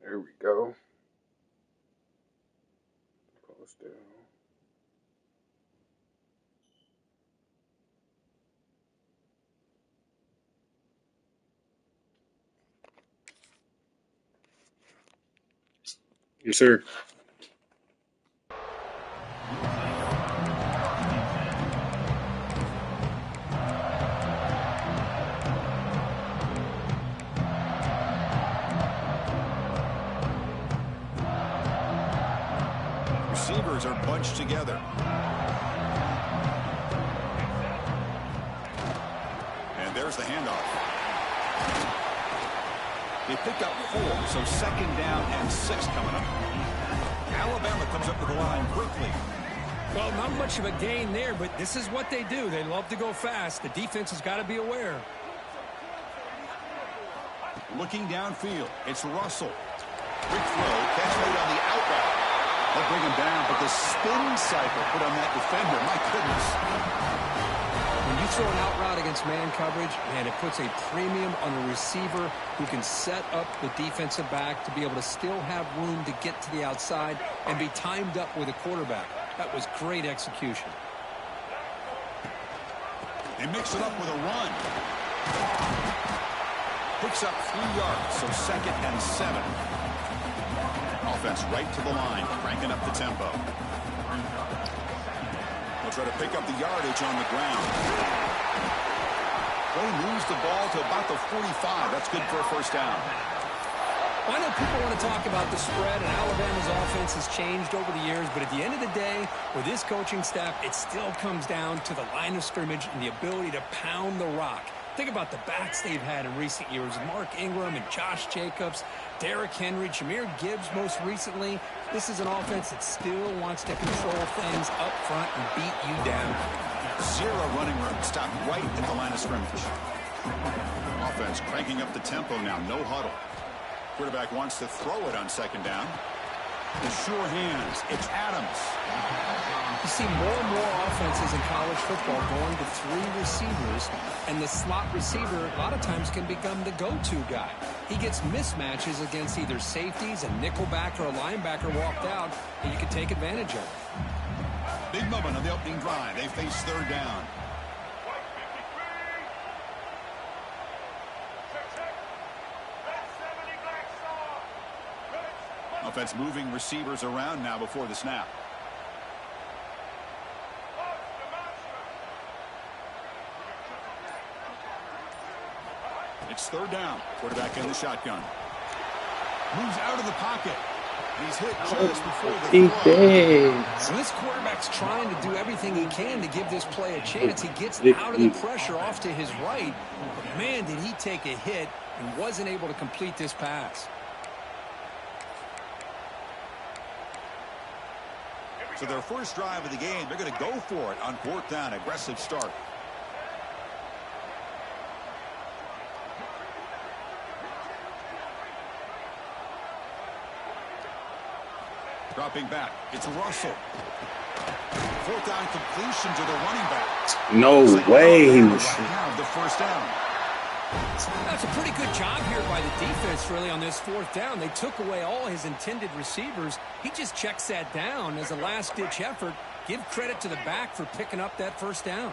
There we go. Close down. Yes, sir. Receivers are bunched together. And there's the handoff. They pick up 4, so 2nd down and 6 coming up. Alabama comes up to the line quickly. Well, not much of a gain there, but this is what they do. They love to go fast. The defense has got to be aware. Looking downfield, it's Russell. Quick throw, catch made on the out route. They'll bring him down, but the spin cycle put on that defender, my goodness. When you throw an out route against man coverage, man, it puts a premium on the receiver who can set up the defensive back to be able to still have room to get to the outside and be timed up with a quarterback. That was great execution. They mix it up with a run. Picks up 3 yards, so 2nd and 7. Offense right to the line, cranking up the tempo. They'll try to pick up the yardage on the ground. Well, he moves the ball to about the 45. That's good for a 1st down. I know people want to talk about the spread, and Alabama's offense has changed over the years, but at the end of the day, with this coaching staff, it still comes down to the line of scrimmage and the ability to pound the rock. Think about the backs they've had in recent years. Mark Ingram and Josh Jacobs, Derrick Henry, Jahmyr Gibbs most recently. This is an offense that still wants to control things up front and beat you down. 0 running room. Stop right at the line of scrimmage. Offense cranking up the tempo now. No huddle. Quarterback wants to throw it on 2nd down. In sure hands, it's Adams. You see more and more offenses in college football going to 3 receivers, and the slot receiver a lot of times can become the go-to guy. He gets mismatches against either safeties, a nickelback, or a linebacker walked out, and you can take advantage of it. Big moment on the opening drive. They face 3rd down. Offense moving receivers around now before the snap. It's 3rd down. Quarterback in the shotgun. Moves out of the pocket. He's hit just before the throw. So this quarterback's trying to do everything he can to give this play a chance. He gets out of the pressure off to his right. But man, did he take a hit and wasn't able to complete this pass. So their first drive of the game, they're going to go for it on 4th down. Aggressive start. Dropping back. It's Russell. 4th down completion to the running back. No way he was have the 1st down. That's a pretty good job here by the defense, really, on this 4th down. They took away all his intended receivers. He just checks that down as a last-ditch effort. Give credit to the back for picking up that 1st down.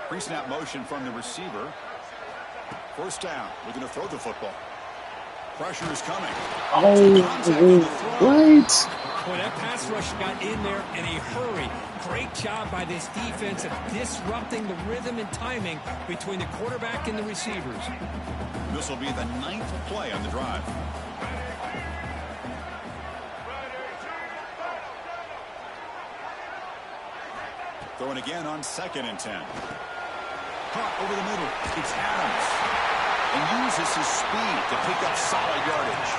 Pre-snap motion from the receiver. 1st down. Looking to throw the football. Pressure is coming. Oh, what? Boy, that pass rush got in there in a hurry. Great job by this defense of disrupting the rhythm and timing between the quarterback and the receivers. This will be the 9th play on the drive. Throwing again on 2nd and 10. Caught over the middle. It's Adams. And uses his speed to pick up solid yardage.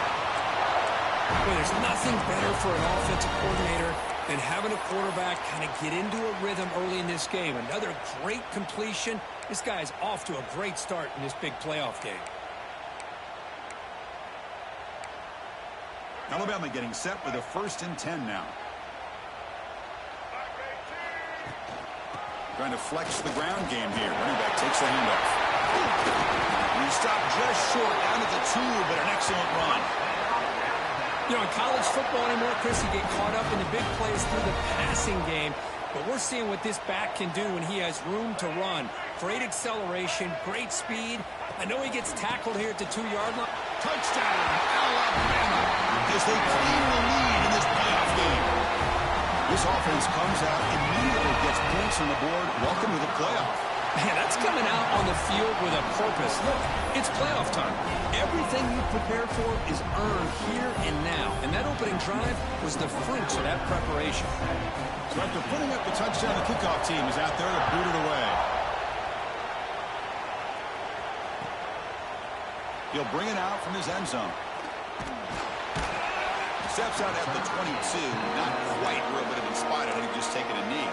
Boy, there's nothing better for an offensive coordinator than having a quarterback kind of get into a rhythm early in this game. Another great completion. This guy's off to a great start in this big playoff game. Alabama getting set with a 1st and 10 now. Trying to flex the ground game here. Running back takes the handoff. He stopped just short down at the 2, but an excellent run. You know, in college football anymore, Chris, you get caught up in the big plays through the passing game. But we're seeing what this back can do when he has room to run. Great acceleration, great speed. I know he gets tackled here at the 2-yard line. Touchdown, Alabama, as they claim the lead in this playoff game. This offense comes out, immediately gets points on the board. Welcome to the playoff. Man, that's coming out on the field with a purpose. Look, it's playoff time. Everything you prepared for is earned here and now. And that opening drive was the fruits of that preparation. So after putting up the touchdown, the kickoff team is out there to boot it away. He'll bring it out from his end zone. Steps out at the 22. Not quite where it would have been spotted had he just taken a knee.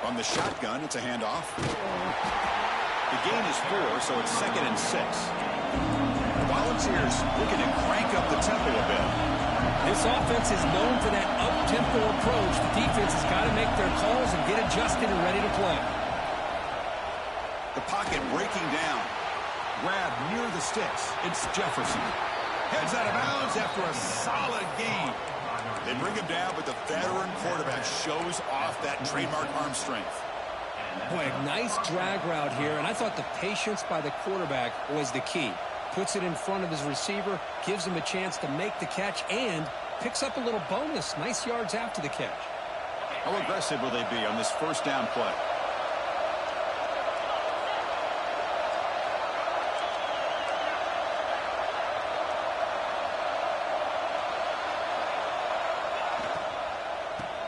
On the shotgun, it's a handoff. The gain is 4, so it's 2nd and 6. The Volunteers looking to crank up the tempo a bit. This offense is known for that up-tempo approach. The defense has got to make their calls and get adjusted and ready to play. The pocket breaking down. Grab near the sticks. It's Jefferson. Heads out of bounds after a solid gain. They bring him down, but the veteran quarterback shows off that trademark arm strength. Boy, a nice drag route here, and I thought the patience by the quarterback was the key. Puts it in front of his receiver, gives him a chance to make the catch, and picks up a little bonus. Nice yards after the catch. How aggressive will they be on this first down play?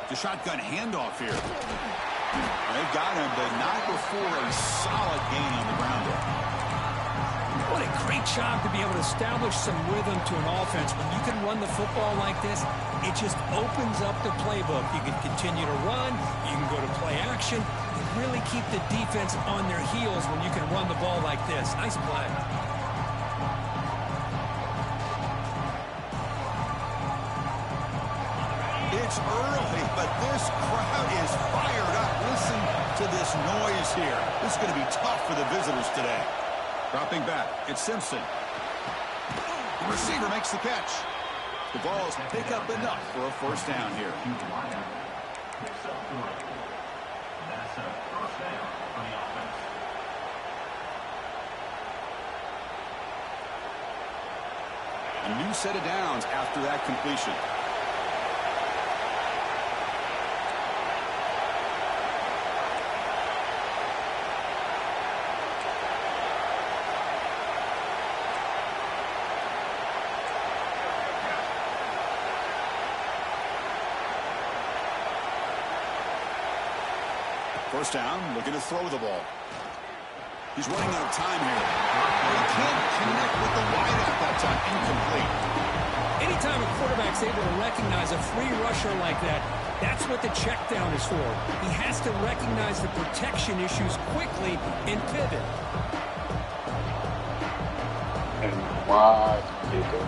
The shotgun handoff here. They've got him, but not before a solid gain on the ground there. What a great job to be able to establish some rhythm to an offense. When you can run the football like this, it just opens up the playbook. You can continue to run. You can go to play action. You really keep the defense on their heels when you can run the ball like this. Nice play. It's early, but this crowd is fired up. Listen to this noise here. This is going to be tough for the visitors today. Dropping back, it's Simpson. The receiver makes the catch. The Vols pick up enough for a first down here. A new set of downs after that completion. First down, looking to throw the ball. He's running out of time here. He can't connect with the wideout that time. Incomplete. Anytime a quarterback's able to recognize a free rusher like that, that's what the check down is for. He has to recognize the protection issues quickly and pivot. And why did they go?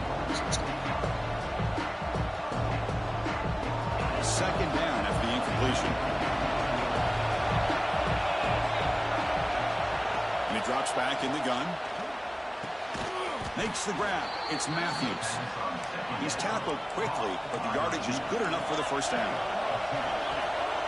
Second down after the incompletion. And he drops back in the gun. Makes the grab. It's Matthews. He's tackled quickly, but the yardage is good enough for the first down.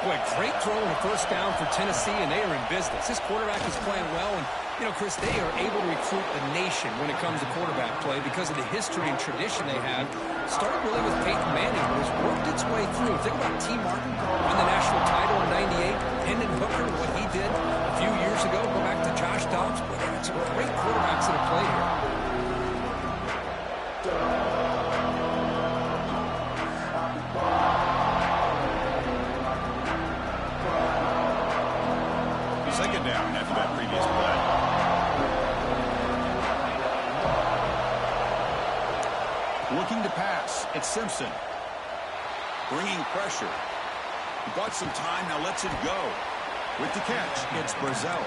Boy, great throw and a first down for Tennessee, and they are in business. This quarterback is playing well, and, you know, Chris, they are able to recruit the nation when it comes to quarterback play because of the history and tradition they have. Started really with Peyton Manning, but has worked its way through. Think about T. Martin, won the national title in '98. Hendon Hooker, what he did a few years ago. Go back to Josh Dobbs. Boy, they've got some great quarterbacks that have played here. Second down after that previous play. Looking to pass. It's Simpson. Bringing pressure. He bought some time, now lets it go. With the catch, it's Brazil.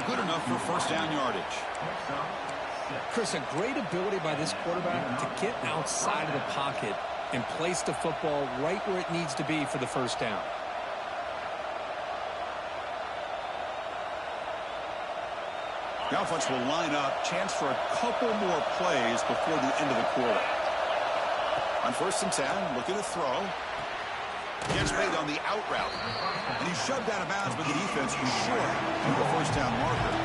Good enough for first down yardage. Chris, a great ability by this quarterback to get outside of the pocket and place the football right where it needs to be for the first down. The offense will line up. Chance for a couple more plays before the end of the quarter. On 1st and 10, looking to throw. Gets made on the out route. And he's shoved out of bounds, but the defense was short of the first down marker.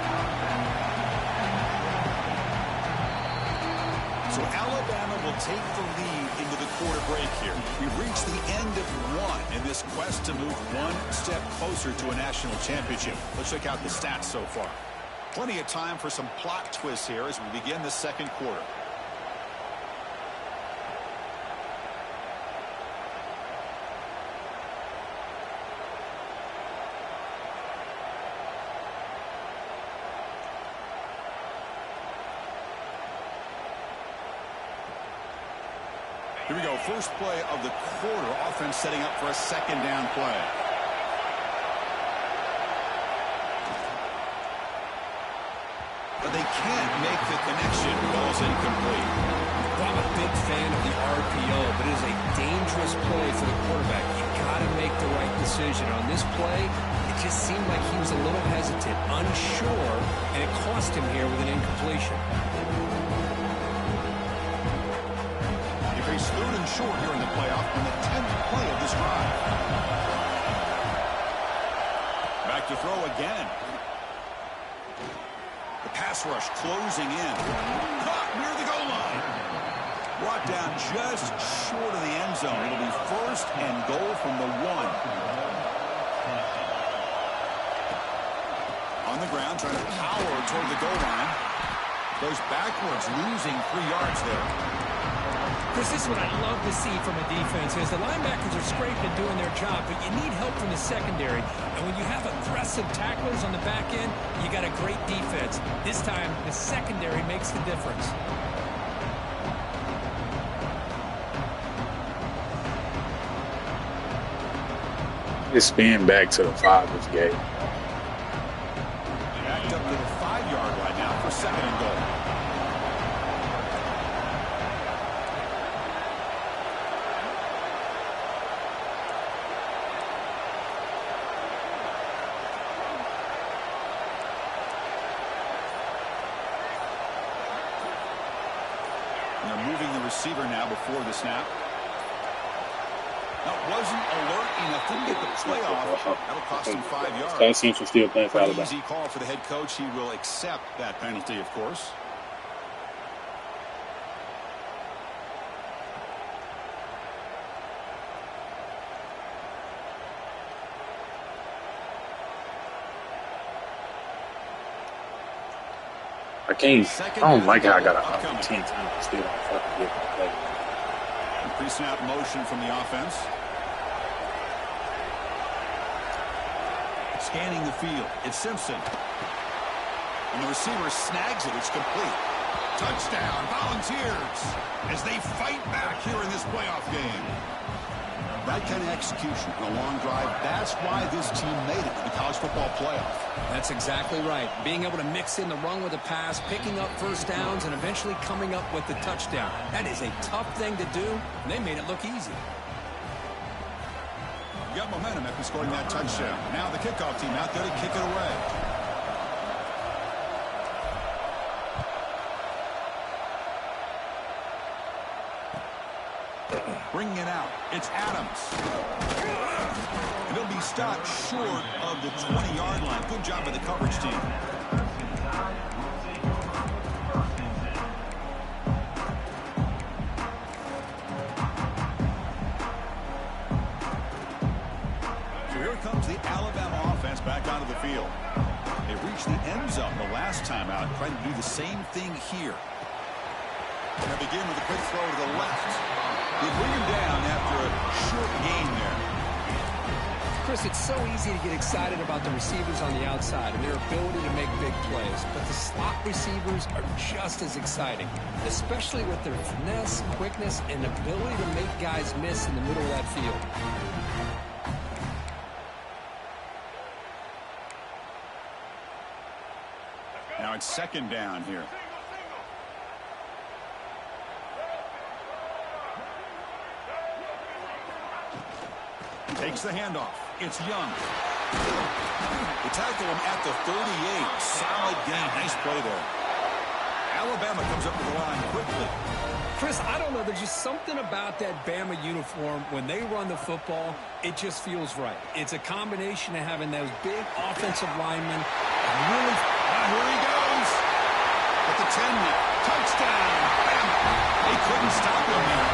So Alabama will take the lead into the quarter break here. We've reached the end of one in this quest to move one step closer to a national championship. Let's check out the stats so far. Plenty of time for some plot twists here as we begin the second quarter. Here we go. First play of the quarter. Offense setting up for a second down play. But they can't make the connection. Ball's incomplete. Well, I'm a big fan of the RPO, but it is a dangerous play for the quarterback. You got to make the right decision. On this play, it just seemed like he was a little hesitant, unsure, and it cost him here with an incompletion. He's third and short here in the playoff on the 10th play of this drive. Back to throw again. The pass rush closing in. Caught near the goal line. Brought down just short of the end zone. It'll be first and goal from the 1. On the ground, trying to power toward the goal line. Goes backwards, losing 3 yards there. Chris, this is what I love to see from a defense is the linebackers are scraping doing their job, but you need help from the secondary. And when you have aggressive tacklers on the back end, you got a great defense. This time, the secondary makes the difference. Just spin back to the 5 this game. Backed up to the 5-yard line now for second and goal. Receiver now before the snap. That wasn't alert enough. Didn't get the play off. That'll cost him 5 yards. That Central still playing for Alabama. Easy call for the head coach. He will accept that penalty, of course. I don't like how I got a 10 times still don't fucking get the play. Pre-snap motion from the offense. Scanning the field. It's Simpson. And the receiver snags it. It's complete. Touchdown, Volunteers, as they fight back here in this playoff game. That kind of execution on a long drive, that's why this team made it to the college football playoff. That's exactly right. Being able to mix in the run with the pass, picking up first downs, and eventually coming up with the touchdown. That is a tough thing to do, and they made it look easy. You got momentum after scoring that touchdown. Now the kickoff team out there to kick it away. Bringing it out. It's Adams. And he'll be stopped short of the 20-yard line. Good job by the coverage team. So here comes the Alabama offense back onto the field. They reached the end zone the last time out, trying to do the same thing here. And they begin with a quick throw to the left. They bring him down after a short gain there. Chris, Chris, it's so easy to get excited about the receivers on the outside and their ability to make big plays, but the slot receivers are just as exciting, especially with their finesse, quickness, and ability to make guys miss in the middle of that field. Now it's second down here. Takes the handoff. It's Young. They tackle him at the 38. Solid gain. Nice play there. Alabama comes up to the line quickly. Chris, I don't know. There's just something about that Bama uniform. When they run the football, it just feels right. It's a combination of having those big offensive linemen. Really, here he goes. At the 10 now. Touchdown. Bama. They couldn't stop him there.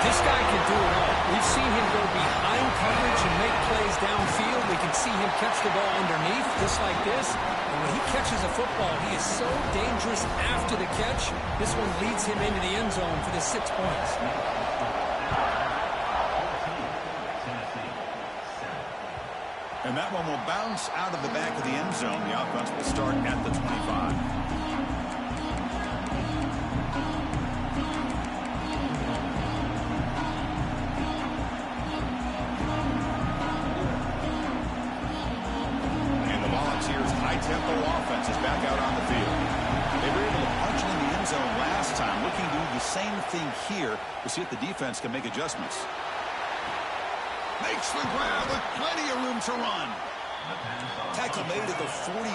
This guy can do it all. We've seen him go behind coverage and make plays downfield. We can see him catch the ball underneath, just like this. And when he catches a football, he is so dangerous after the catch. This one leads him into the end zone for the 6 points. And that one will bounce out of the back of the end zone. The offense will start at the 25. High-tempo offense is back out on the field. They were able to punch it in the end zone last time. Looking to do the same thing here to see if the defense can make adjustments. Makes the grab with plenty of room to run. Tackle made at the 41.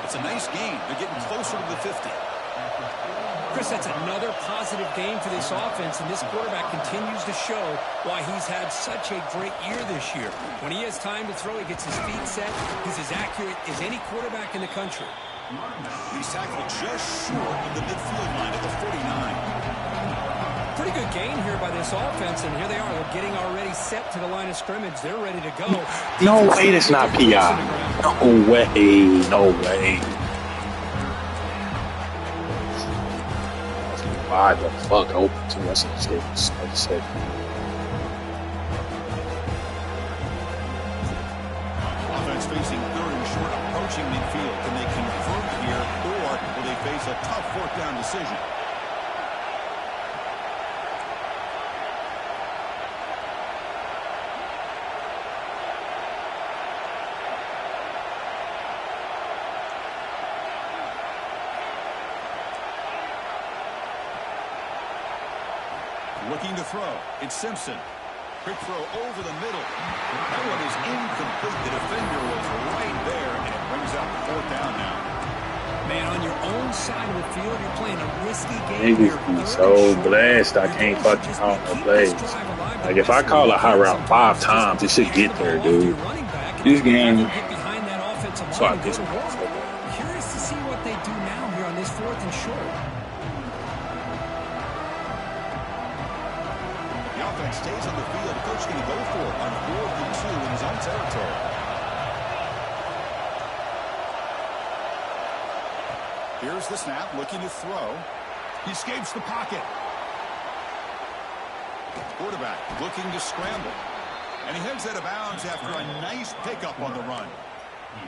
It's a nice gain. They're getting closer to the 50. Chris, that's another positive game for this offense, and this quarterback continues to show why he's had such a great year this year. When he has time to throw, he gets his feet set. He's as accurate as any quarterback in the country. He's tackled just short of the midfield line at the 49. Pretty good gain here by this offense, and here they are. They're getting already set to the line of scrimmage. They're ready to go. No way that's not PI. No way. No way. Why the fuck open to us in this game? Like I said. Offense facing third and short, approaching midfield. Can they convert here, or will they face a tough fourth down decision? Looking to throw. It's Simpson. Quick throw over the middle. That one is incomplete. The defender was right there, and it brings out the fourth down now. Man, on your own side of the field, you're playing a risky game here. Niggas be so blessed I can't fucking call no plays. Like, if I call a high route 5 times, it should get there, dude. This game, so I guess. Curious to see what they do now here on this 4th and short. The offense stays on the field. The coach going to go for it on 4th and 2 in his own territory. Here's the snap, looking to throw. He escapes the pocket. Quarterback looking to scramble. And he heads out of bounds after a nice pickup on the run.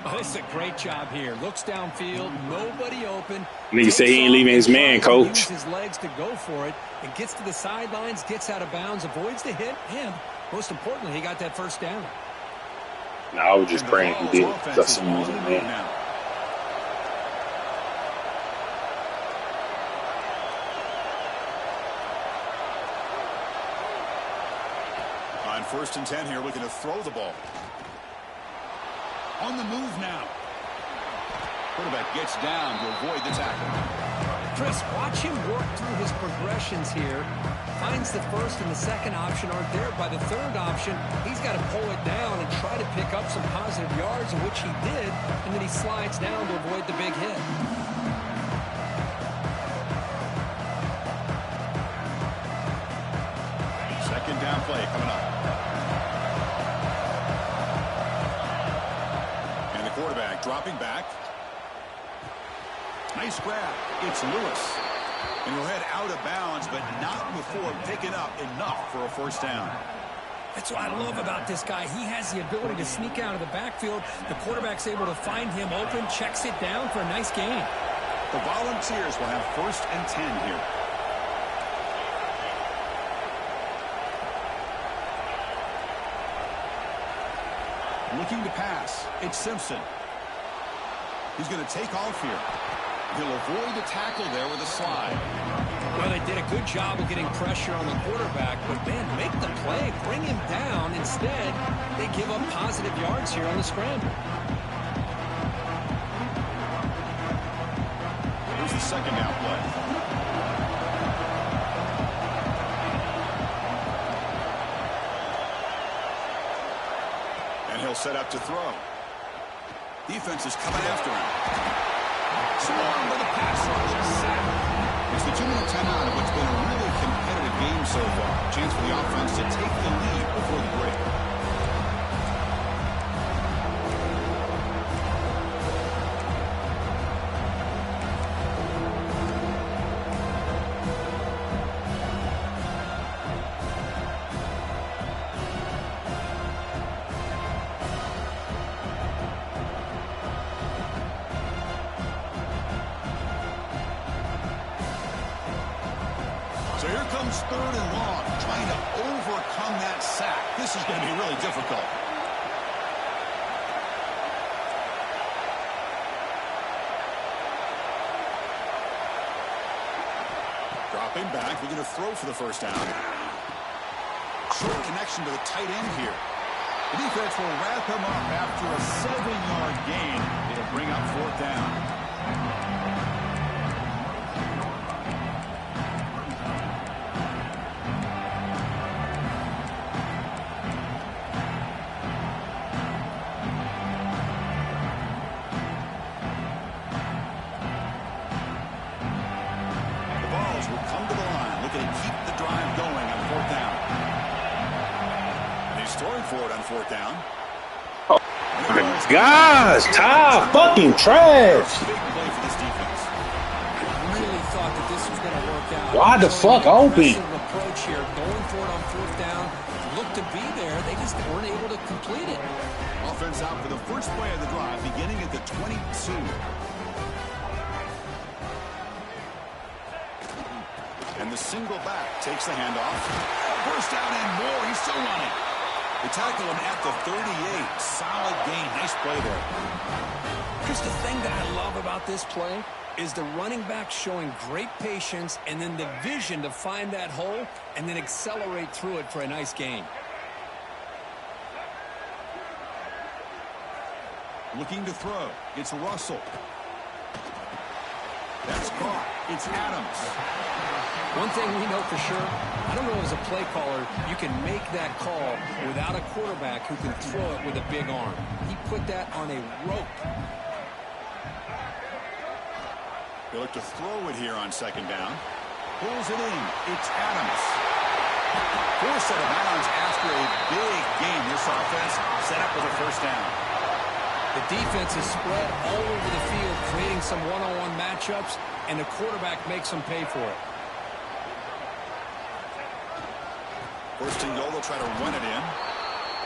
Oh, this is a great job here. Looks downfield, nobody open. Nigga say he ain't leaving his man, coach. Uses his legs to go for it and gets to the sidelines, gets out of bounds, avoids the hit, and most importantly, he got that first down. No, I was just praying he did, because I seen him as a man. On 1st and 10 here, looking to throw the ball. On the move now. Quarterback gets down to avoid the tackle. Chris, watch him work through his progressions here. Finds the first and the second option aren't there. By the third option, he's got to pull it down and try to pick up some positive yards, which he did, and then he slides down to avoid the big hit. Second down play coming up. And the quarterback dropping back. Nice grab. It's Lewis. And he'll head out of bounds, but not before picking up enough for a first down. That's what I love about this guy. He has the ability to sneak out of the backfield. The quarterback's able to find him open, checks it down for a nice gain. The Volunteers will have 1st and 10 here. Looking to pass. It's Simpson. He's going to take off here. He'll avoid the tackle there with a slide. Well, they did a good job of getting pressure on the quarterback, but man, make the play, bring him down. Instead, they give up positive yards here on the scramble. Here's the 2nd down play. And he'll set up to throw. Defense is coming after him. Swarm with a pass rush. It's the 2-minute timeout of what's been a really competitive game so far. Chance for the offense to take the lead before the break. So here comes 3rd and long, trying to overcome that sack. This is going to be really difficult. Dropping back, looking to throw for the 1st down. Short connection to the tight end here. The defense will wrap him up after a 7-yard gain. It'll bring up 4th down. For it on 4th down. Oh my gosh, Ty, fucking trash. Big play for this defense. I really thought that this was going to work out. Why the fuck open? Approach here, going for it on 4th down. Looked to be there, they just weren't able to complete it. Offense out for the first play of the drive, beginning at the 22. And the single back takes the handoff. First down and more. He's still running. They tackle him at the 38. Solid gain. Nice play there. Chris, the thing that I love about this play is the running back showing great patience and then the vision to find that hole and then accelerate through it for a nice gain. Looking to throw. It's Russell. That's caught. It's Adams. One thing we know for sure, I don't know as a play caller, you can make that call without a quarterback who can throw it with a big arm. He put that on a rope. They look to throw it here on 2nd down. Pulls it in. It's Adams. Forced out of bounds after a big game. This offense set up with a 1st down. The defense is spread all over the field, creating some one-on-one matchups, and the quarterback makes them pay for it. 1st and goal, they'll try to run it in.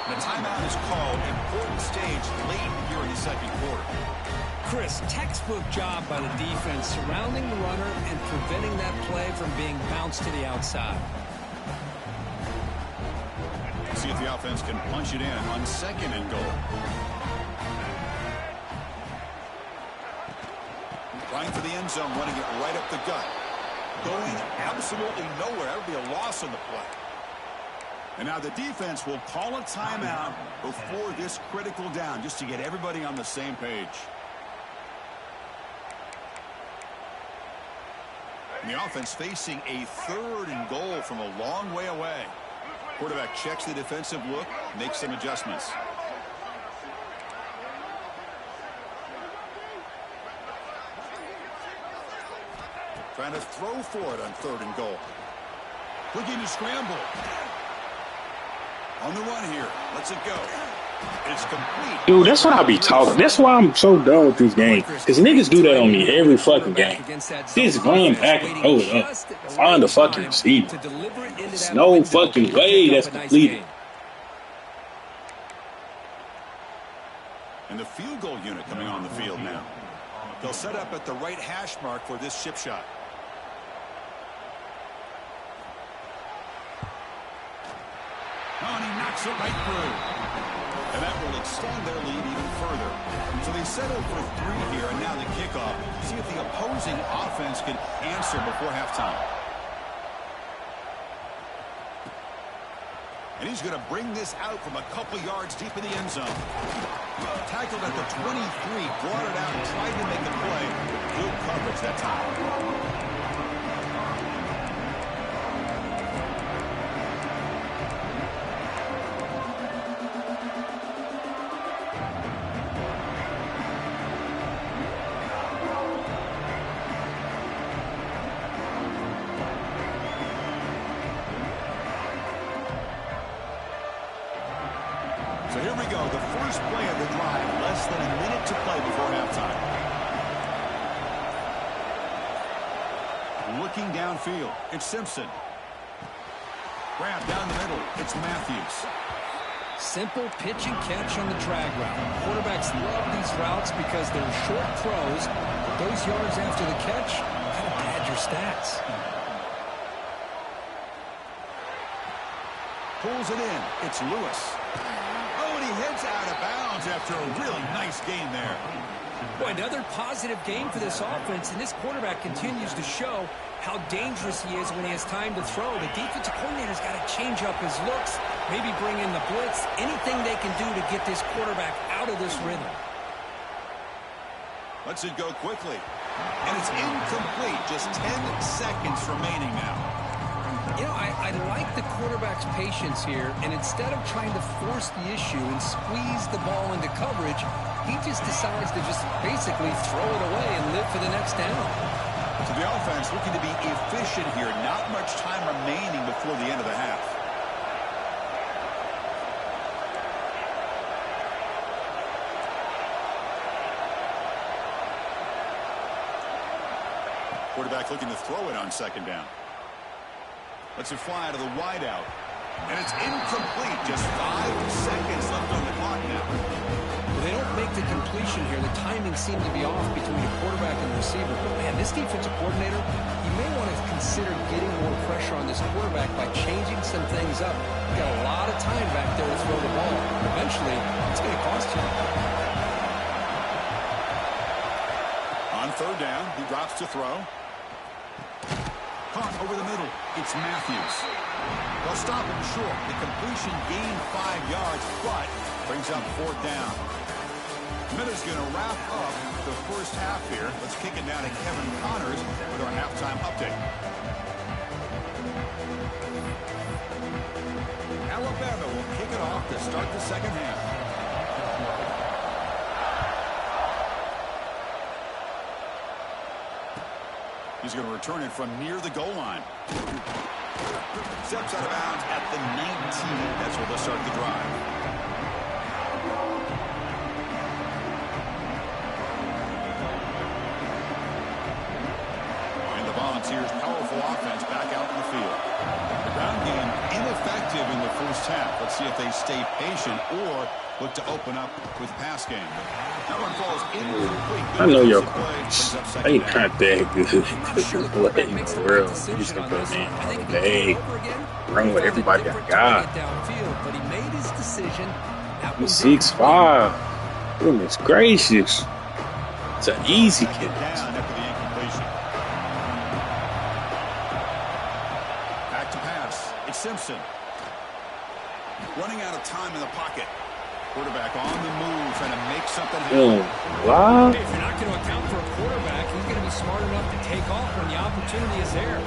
The timeout is called. Important stage late here in the 2nd quarter. Chris, textbook job by the defense, surrounding the runner and preventing that play from being bounced to the outside. See if the offense can punch it in on 2nd and goal. Trying for the end zone, running it right up the gut. Going absolutely nowhere. That would be a loss on the play. And now the defense will call a timeout before this critical down, just to get everybody on the same page. And the offense facing a 3rd and goal from a long way away. Quarterback checks the defensive look, makes some adjustments. Trying to throw for it on 3rd and goal. Looking to scramble. On the run here. Lets it go. It's complete. Dude, that's what I be talking. That's why I'm so done with this game. Because niggas do that on me every fucking game. Just run back and hold it up. Find the fucking receiver. There's no fucking way that's completed. And the field goal unit coming on the field now. They'll set up at the right hash mark for this chip shot. Oh, and he knocks it right through. And that will extend their lead even further. So they settle for 3 here, and now the kickoff. See if the opposing offense can answer before halftime. And he's going to bring this out from a couple yards deep in the end zone. Tackled at the 23, brought it out and tried to make a play. Good coverage that time. So here we go, the first play of the drive, less than a minute to play before halftime. Looking downfield, it's Simpson. Grab down the middle, it's Matthews. Simple pitch and catch on the drag route. Quarterbacks love these routes because they're short throws. But those yards after the catch kind of pad your stats. Pulls it in, it's Lewis. He heads out of bounds after a really nice game there. Boy, another positive game for this offense, and this quarterback continues to show how dangerous he is when he has time to throw. The defensive coordinator's got to change up his looks, maybe bring in the blitz, anything they can do to get this quarterback out of this rhythm. Lets it go quickly. And it's incomplete. Just 10 seconds remaining now. You know, I like the quarterback's patience here, and instead of trying to force the issue and squeeze the ball into coverage, he just decides to just basically throw it away and live for the next down. So the offense looking to be efficient here. Not much time remaining before the end of the half. Quarterback looking to throw it on second down. Lets it fly to the wideout. And it's incomplete. Just 5 seconds left on the clock now. Well, they don't make the completion here. The timing seemed to be off between the quarterback and the receiver. But, man, this defensive coordinator, he may want to consider getting more pressure on this quarterback by changing some things up. He's got a lot of time back there to throw the ball. Eventually, it's going to cost you. On third down, he drops to throw. Caught over the middle. It's Matthews. They'll stop him short. The completion gained 5 yards, but brings up fourth down. Miller's going to wrap up the first half here. Let's kick it down to Kevin Connors with our halftime update. Alabama will kick it off to start the second half. He's going to return it from near the goal line. Steps out of bounds at the 19. That's where they'll start the drive. And the Volunteers' powerful offense back out in the field. The ground game ineffective in the first half. Let's see if they stay patient or look to open up with pass game. That one falls incomplete. I know your calls. They not that good. In the world, you just gonna put me in the egg. Run with everybody I got. I'm 6'5". Goodness gracious. It's an easy kick. Back to pass. It's Simpson. Running out of time in the pocket. Quarterback on the move, trying to make something happen. Wow. Hey, if you're not going to account for a quarterback, he's going to be smart enough to take off when the opportunity is there.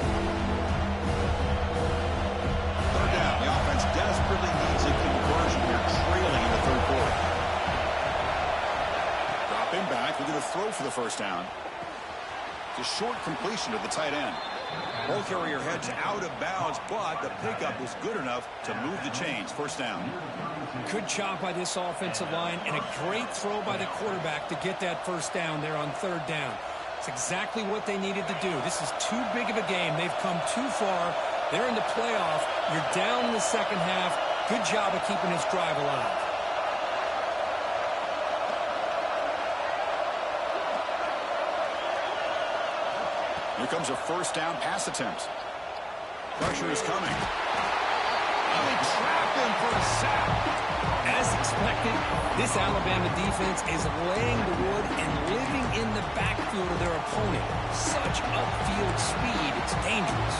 Third down. The offense desperately needs a conversion here, trailing in the third quarter. Drop him back. We're going to throw for the first down. It's a short completion to the tight end. Ball carrier heads out of bounds, but the pickup was good enough to move the chains. First down. Good job by this offensive line and a great throw by the quarterback to get that first down there on third down. It's exactly what they needed to do. This is too big of a game. They've come too far. They're in the playoff. You're down in the second half. Good job of keeping this drive alive. Here comes a first down pass attempt. Pressure is coming. And they trap him for a sack. As expected, this Alabama defense is laying the wood and living in the backfield of their opponent. Such upfield speed, it's dangerous.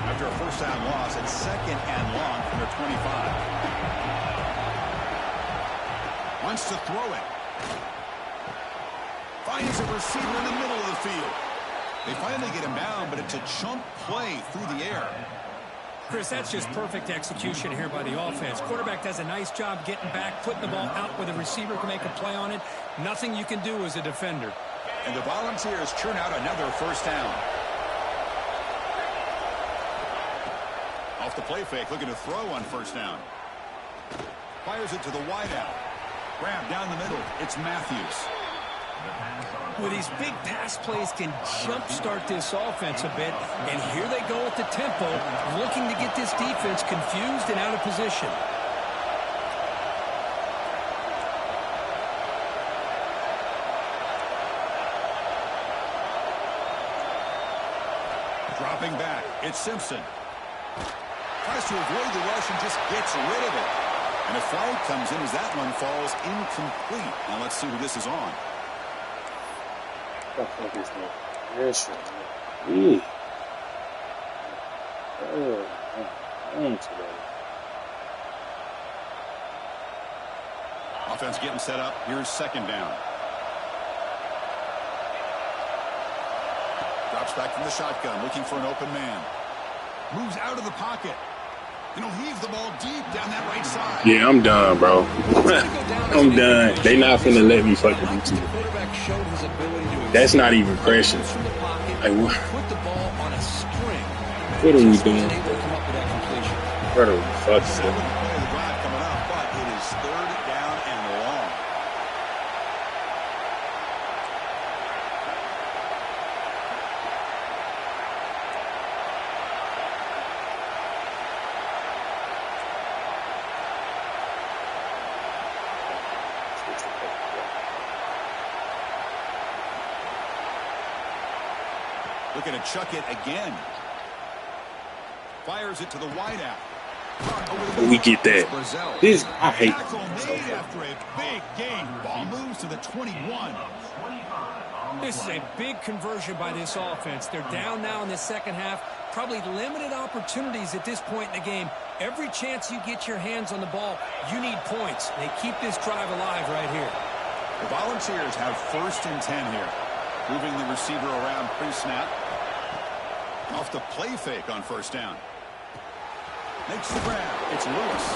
After a first down loss, it's second and long from their 25. Wants to throw it. Finds a receiver in the middle of the field. They finally get him down, but it's a chunk play through the air. Chris, that's just perfect execution here by the offense. Quarterback does a nice job getting back, putting the ball out where the receiver can make a play on it. Nothing you can do as a defender. And the Volunteers churn out another first down. Off the play fake, looking to throw on first down. Fires it to the wideout. Grab down the middle. It's Matthews. Well, these big pass plays can jumpstart this offense a bit. And here they go at the tempo, looking to get this defense confused and out of position. Dropping back. It's Simpson. Tries to avoid the rush and just gets rid of it. And a flag comes in as that one falls incomplete. Now let's see who this is on. What the fuck is that? Pressure. Yeah. Offense getting set up. Here's second down. Drops back from the shotgun, looking for an open man. Moves out of the pocket. And he'll heave the ball deep down that right side. Yeah, I'm done, bro. I'm done. They not finna let me fucking do it. That's not even pressure. Like, what? What are we doing? What are we fucking doing? Coming up, but it is third down and long. Looking to chuck it again. Fires it to the wideout. We get that. This, I hate it. After a big game, ball moves to the 21. This is a big conversion by this offense. They're down now in the second half. Probably limited opportunities at this point in the game. Every chance you get your hands on the ball, you need points. They keep this drive alive right here. The Volunteers have first and 10 here. Moving the receiver around pre-snap. Off the play fake on first down. Makes the grab. It's Lewis.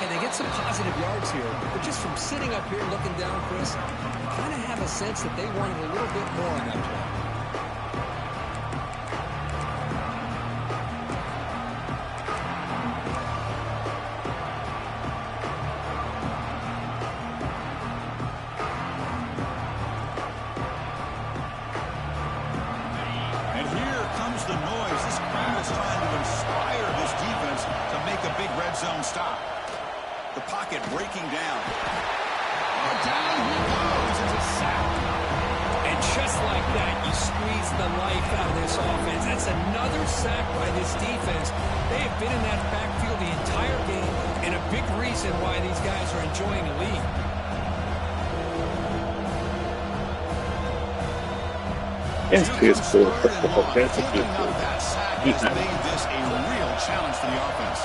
And they get some positive yards here. But just from sitting up here looking down, Chris, you kind of have a sense that they wanted a little bit more on that play. Zone stop. The pocket breaking down. And down he goes. It's a sack. And just like that, you squeeze the life out of this offense. That's another sack by this defense. They have been in that backfield the entire game, and a big reason why these guys are enjoying the lead. That's piss poor. That's a piss poor. That sack has made this a real challenge for the offense.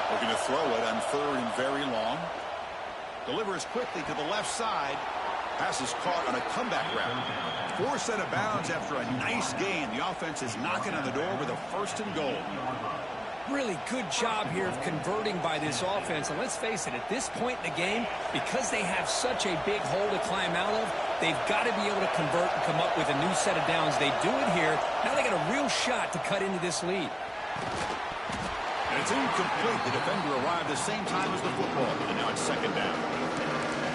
Looking to throw it on third and very long. Delivers quickly to the left side. Pass is caught on a comeback route. Forced out of bounds after a nice gain. The offense is knocking on the door with a first and goal. Really good job here of converting by this offense. And let's face it, at this point in the game, because they have such a big hole to climb out of, they've got to be able to convert and come up with a new set of downs. They do it here. Now they got a real shot to cut into this lead. And it's incomplete. The defender arrived the same time as the football. And now it's second down.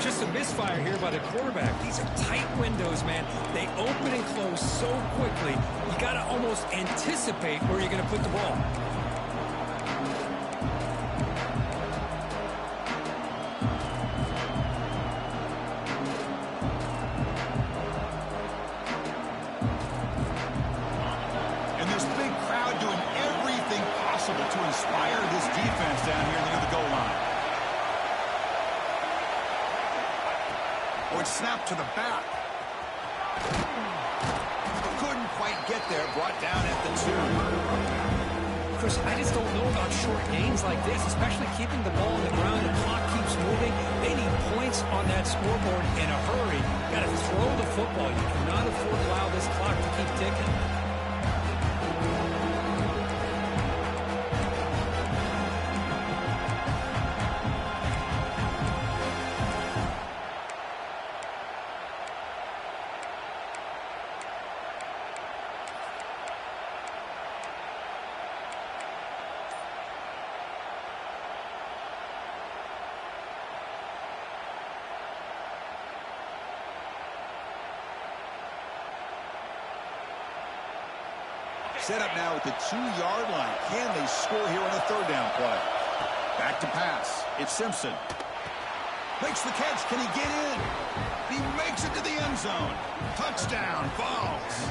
Just a misfire here by the quarterback. These are tight windows, man. They open and close so quickly. You got to almost anticipate where you're going to put the ball. And this big crowd doing everything possible to inspire this defense down here near the goal line. Oh, it's snapped to the back. Couldn't quite get there. Brought down at the 2. Chris, I just don't know about short gains like this, especially keeping the ball on the ground. The clock keeps moving. They need points on that scoreboard in a hurry. Got to throw the football. You cannot afford to allow this clock to keep ticking. Set up now at the 2-yard line. Can they score here on a 3rd down play? Back to pass. It's Simpson. Makes the catch. Can he get in? He makes it to the end zone. Touchdown. Falls.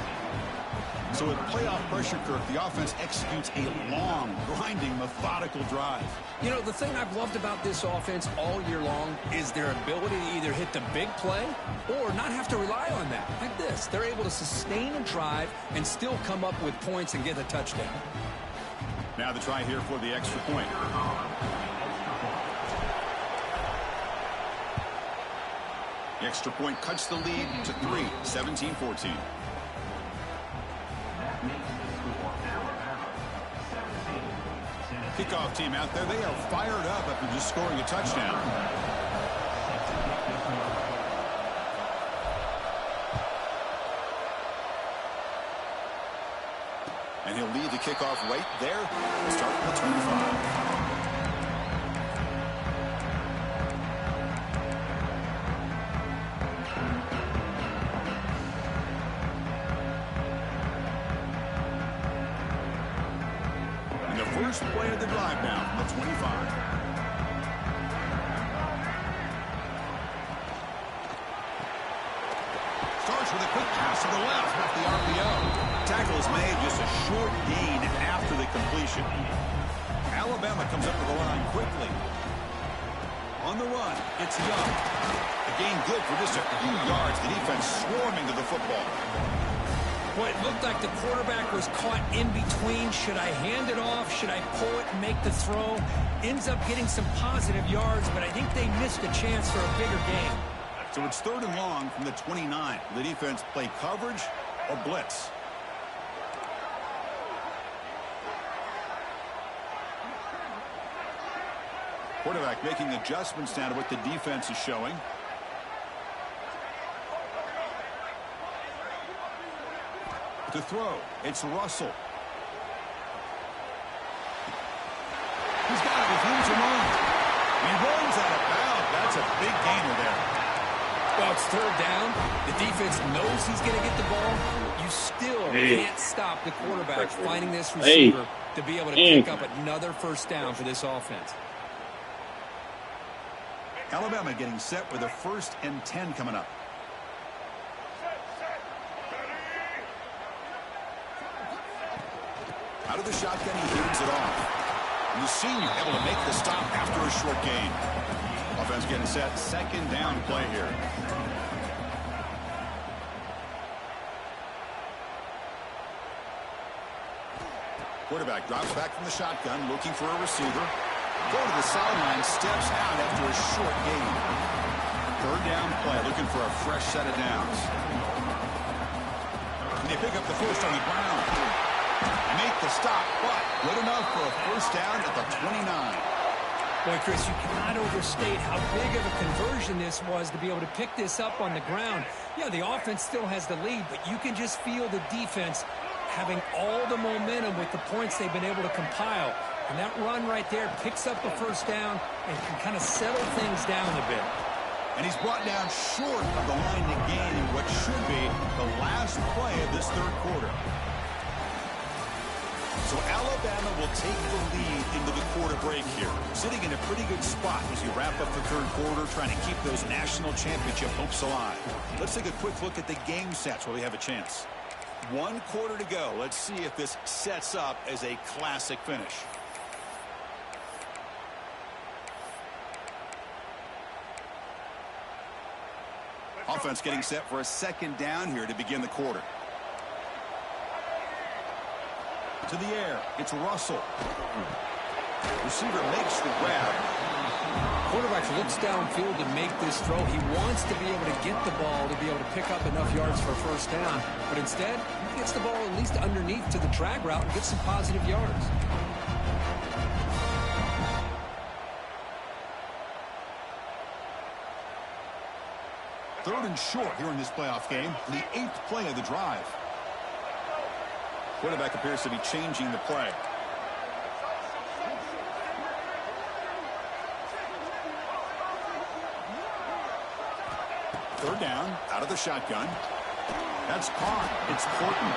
So with playoff pressure, Kirk, the offense executes a long, grinding, methodical drive. You know, the thing I've loved about this offense all year long is their ability to either hit the big play or not have to rely on that. Like this. They're able to sustain a drive and still come up with points and get a touchdown. Now the try here for the extra point. The extra point cuts the lead to 3, 17-14. Kickoff team out there. They are fired up after just scoring a touchdown. And he'll lead the kickoff right there. Start at the 25. First play of the drive now from the 25. Starts with a quick pass to the left off the RPO. Tackle is made, just a short gain after the completion. Alabama comes up to the line quickly. On the run, it's Young. A gain good for just a few yards. The defense swarming to the football. Boy, it looked like the quarterback was caught in between. Should I hand it off? Should I pull it and make the throw? Ends up getting some positive yards, but I think they missed a chance for a bigger gain. So it's 3rd and long from the 29. The defense play coverage or blitz. Quarterback making adjustments down to what the defense is showing. To throw, it's Russell. He's got it with room to run. He runs out of bounds. That's a big gainer there. Well, it's 3rd down. The defense knows he's going to get the ball. You still can't stop the quarterback finding this receiver to be able to pick up another 1st down for this offense. Alabama getting set with a 1st and 10 coming up. Out of the shotgun, he hands it off. And the senior able to make the stop after a short gain. Offense getting set. 2nd down play here. Quarterback drops back from the shotgun, looking for a receiver. Go to the sideline, steps out after a short gain. 3rd down play, looking for a fresh set of downs. And they pick up the first on the ground. Make the stop, but good enough for a 1st down at the 29. Boy, Chris, you cannot overstate how big of a conversion this was to be able to pick this up on the ground. Yeah, the offense still has the lead, but you can just feel the defense having all the momentum with the points they've been able to compile. And that run right there picks up a 1st down and can kind of settle things down a bit. And he's brought down short of the line to gain what should be the last play of this third quarter. So Alabama will take the lead into the quarter break here, sitting in a pretty good spot as you wrap up the third quarter, trying to keep those national championship hopes alive. Let's take a quick look at the game stats while we have a chance. 1 quarter to go. Let's see if this sets up as a classic finish. Offense getting set for a second down here to begin the quarter. To the air. It's Russell. Receiver makes the grab. Quarterback looks downfield to make this throw. He wants to be able to get the ball to be able to pick up enough yards for a first down. But instead, he gets the ball at least underneath to the drag route and gets some positive yards. Third and short here in this playoff game. The 8th play of the drive. Quarterback appears to be changing the play. Third down, out of the shotgun. That's caught. It's Portman.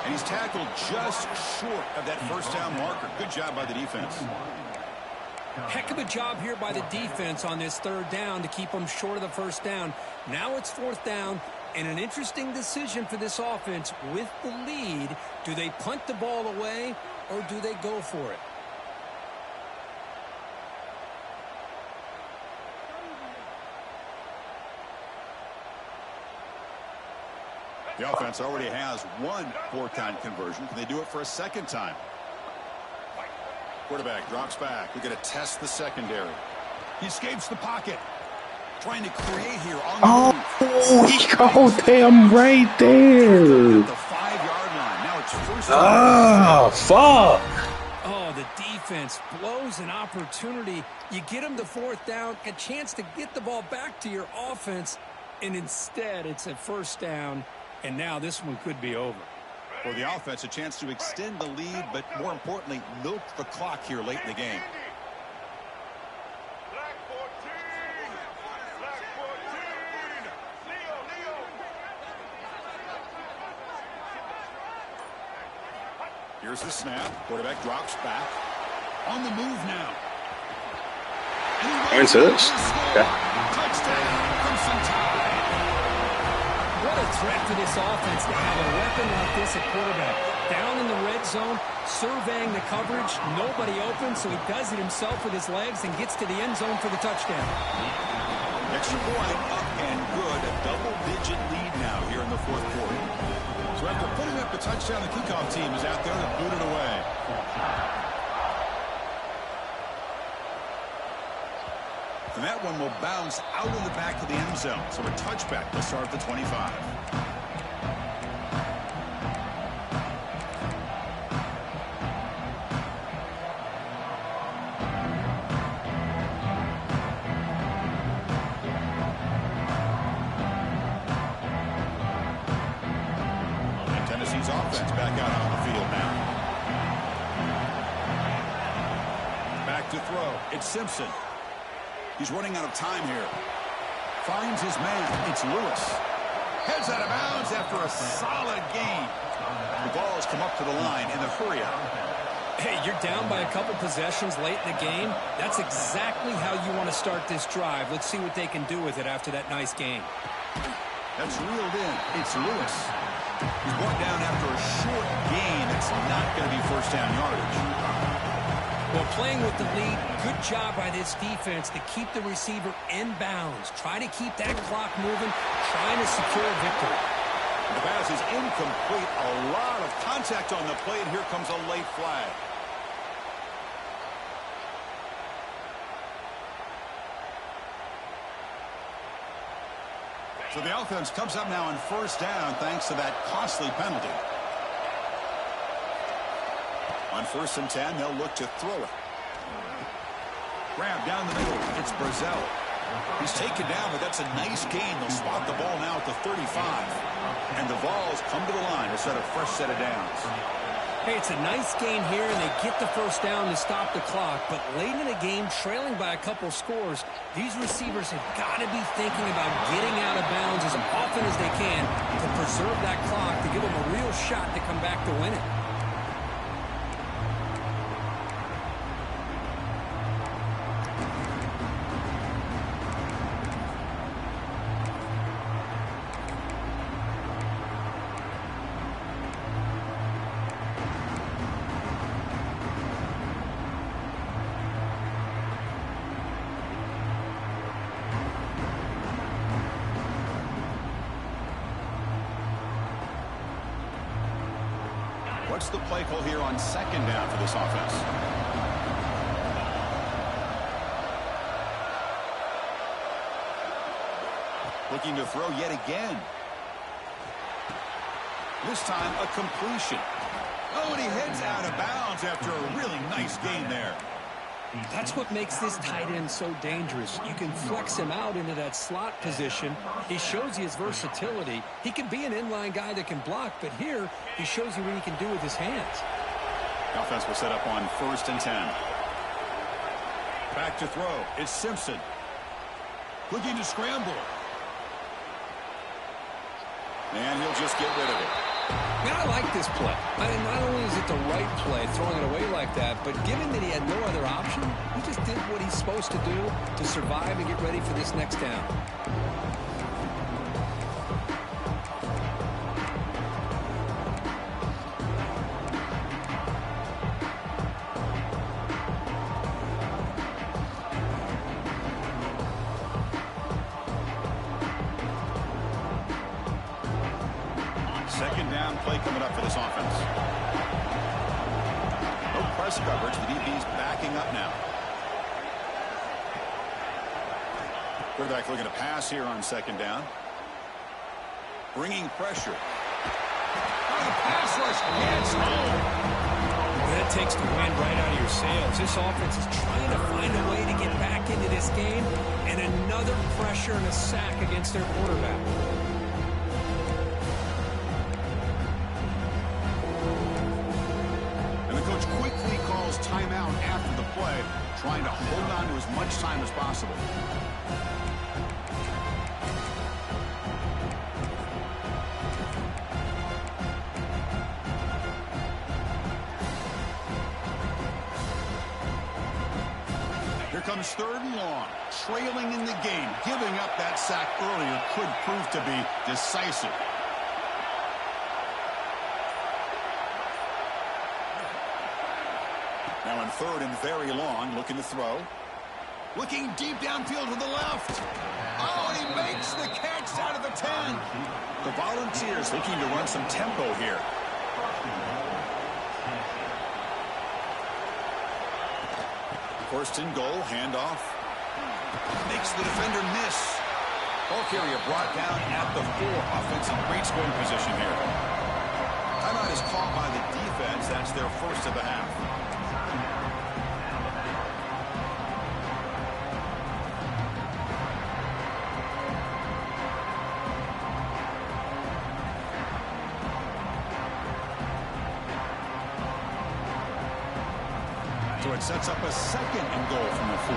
And he's tackled just short of that first down marker. Good job by the defense. Heck of a job here by the defense on this third down to keep them short of the first down. Now it's fourth down, and an interesting decision for this offense with the lead. Do they punt the ball away, or do they go for it? The offense already has 1 fourth-down conversion. Can they do it for a second time? Quarterback drops back. We're going to test the secondary. He escapes the pocket. Trying to create here on the move. He called him right there. The 5-yard line. Now it's first down. Ah, fuck. Oh, the defense blows an opportunity. You get them to fourth down, a chance to get the ball back to your offense, and instead it's a first down, and now this one could be over. For the offense, a chance to extend the lead, but more importantly, milk the clock here late in the game. Here's the snap. Quarterback drops back. On the move now. Into this. Okay. Touchdown, Crimson Tide. What a threat for this offense to have a weapon like this at quarterback. Down in the red zone, surveying the coverage, nobody open, so he does it himself with his legs and gets to the end zone for the touchdown. Extra point up and good. A double-digit lead now here in the fourth quarter. So after putting up the touchdown, the kickoff team is out there to boot it away. And that one will bounce out of the back of the end zone. So a touchback to start the 25. And Tennessee's offense back out on the field now. Back to throw. It's Simpson. He's running out of time here. Finds his man. It's Lewis. Heads out of bounds after a solid gain. The ball's come up to the line in the hurry-up. Hey, you're down by a couple possessions late in the game. That's exactly how you want to start this drive. Let's see what they can do with it after that nice game. That's reeled in. It's Lewis. He's brought down after a short gain. It's not going to be first down yardage. Well, playing with the lead, good job by this defense to keep the receiver in bounds. Try to keep that clock moving, trying to secure a victory. The pass is incomplete. A lot of contact on the play, and here comes a late flag. So the offense comes up now on first down thanks to that costly penalty. On 1st and 10, they'll look to throw it. Grab down the middle. It's Brazzell. He's taken down, but that's a nice gain. They'll spot the ball now at the 35. And the Vols come to the line to set a fresh set of downs. Hey, it's a nice gain here, and they get the first down to stop the clock. But late in the game, trailing by a couple scores, these receivers have got to be thinking about getting out of bounds as often as they can to preserve that clock, to give them a real shot to come back to win it. What's the play call here on second down for this offense? Looking to throw yet again. This time a completion. Oh, and he heads out of bounds after a really nice gain there. That's what makes this tight end so dangerous. You can flex him out into that slot position. He shows you his versatility. He can be an inline guy that can block, but here he shows you what he can do with his hands. The offense will set up on 1st and 10. Back to throw. It's Simpson. Looking to scramble. And he'll just get rid of it. Man, I like this play. I mean, not only is it the right play, throwing it away like that, but given that he had no other option, he just did what he's supposed to do to survive and get ready for this next down. Second down play coming up for this offense. No press coverage. The DB's backing up now. Quarterback looking to pass here on second down. Bringing pressure. Oh, pass rush gets home. That takes the wind right out of your sails. This offense is trying to find a way to get back into this game, and another pressure and a sack against their quarterback. Timeout after the play, trying to hold on to as much time as possible. Here comes 3rd and long. Trailing in the game. Giving up that sack earlier could prove to be decisive. Now in 3rd and very long, looking to throw. Looking deep downfield to the left. Oh, and he makes the catch out of the 10. The Volunteers looking to run some tempo here. First and goal, handoff. Makes the defender miss. Ball carrier brought down at the 4. Offensive great scoring position here. Timeout is called by the defense. That's their first of the half. So it sets up a 2nd and goal from the 4.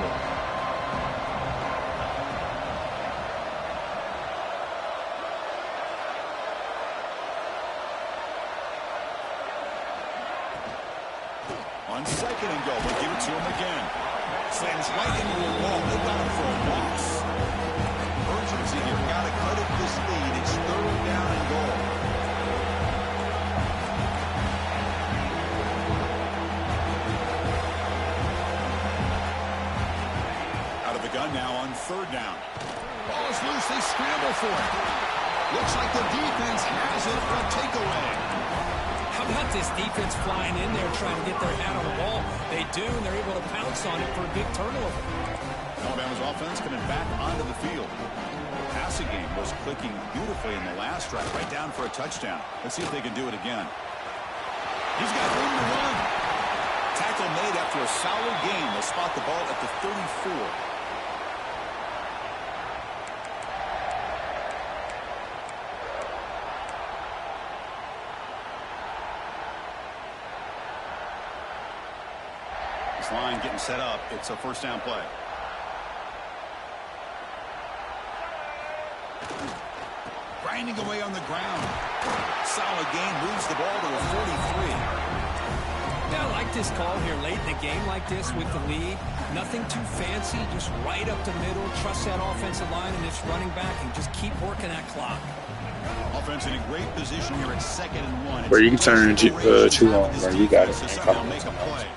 On 2nd and goal, we'll give it to him again. Slams right into the wall. They got him for a loss. Urgency here. Got to cut it this lead. It's 3rd down and goal. Gun now on 3rd down. Ball is loose. They scramble for it. Looks like the defense has it for a takeaway. How about this defense flying in there trying to get their hat on the ball? They do, and they're able to pounce on it for a big turnover. Alabama's offense coming back onto the field. The passing game was clicking beautifully in the last drive, right down for a touchdown. Let's see if they can do it again. He's got room to run. Tackle made after a solid game. They'll spot the ball at the 34. This line getting set up. It's a first down play. Grinding away on the ground. Solid gain, moves the ball to a 43. Yeah, I like this call here late in the game like this with the lead. Nothing too fancy, just right up the middle. Trust that offensive line and its running back and just keep working that clock. Offense in a great position here at 2nd and 1. Bro, you can turn 2 on, bro. You got it. Make a play.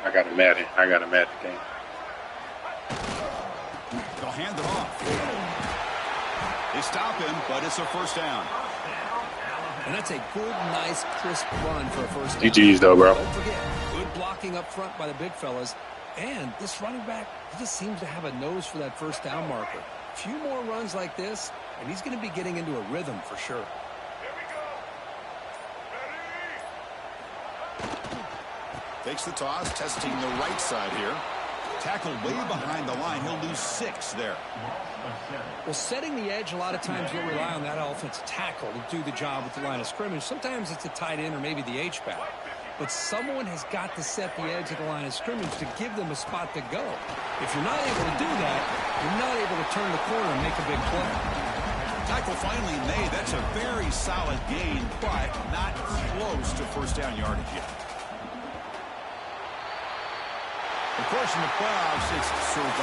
I got a Madden game. They'll hand it off. They stop him, but it's a first down. And that's a good, nice, crisp run for a first down. GG's though, bro. Don't forget, good blocking up front by the big fellas. And this running back, he just seems to have a nose for that first down marker. A few more runs like this, and he's going to be getting into a rhythm for sure. Takes the toss, testing the right side here. Tackled way behind the line. He'll lose 6 there. Well, setting the edge, a lot of times you'll rely on that offensive tackle to do the job with the line of scrimmage. Sometimes it's a tight end or maybe the H-back. But someone has got to set the edge of the line of scrimmage to give them a spot to go. If you're not able to do that, you're not able to turn the corner and make a big play. Tackle finally made. That's a very solid gain, but not close to first down yardage yet. Of course, in the playoffs, it's survival.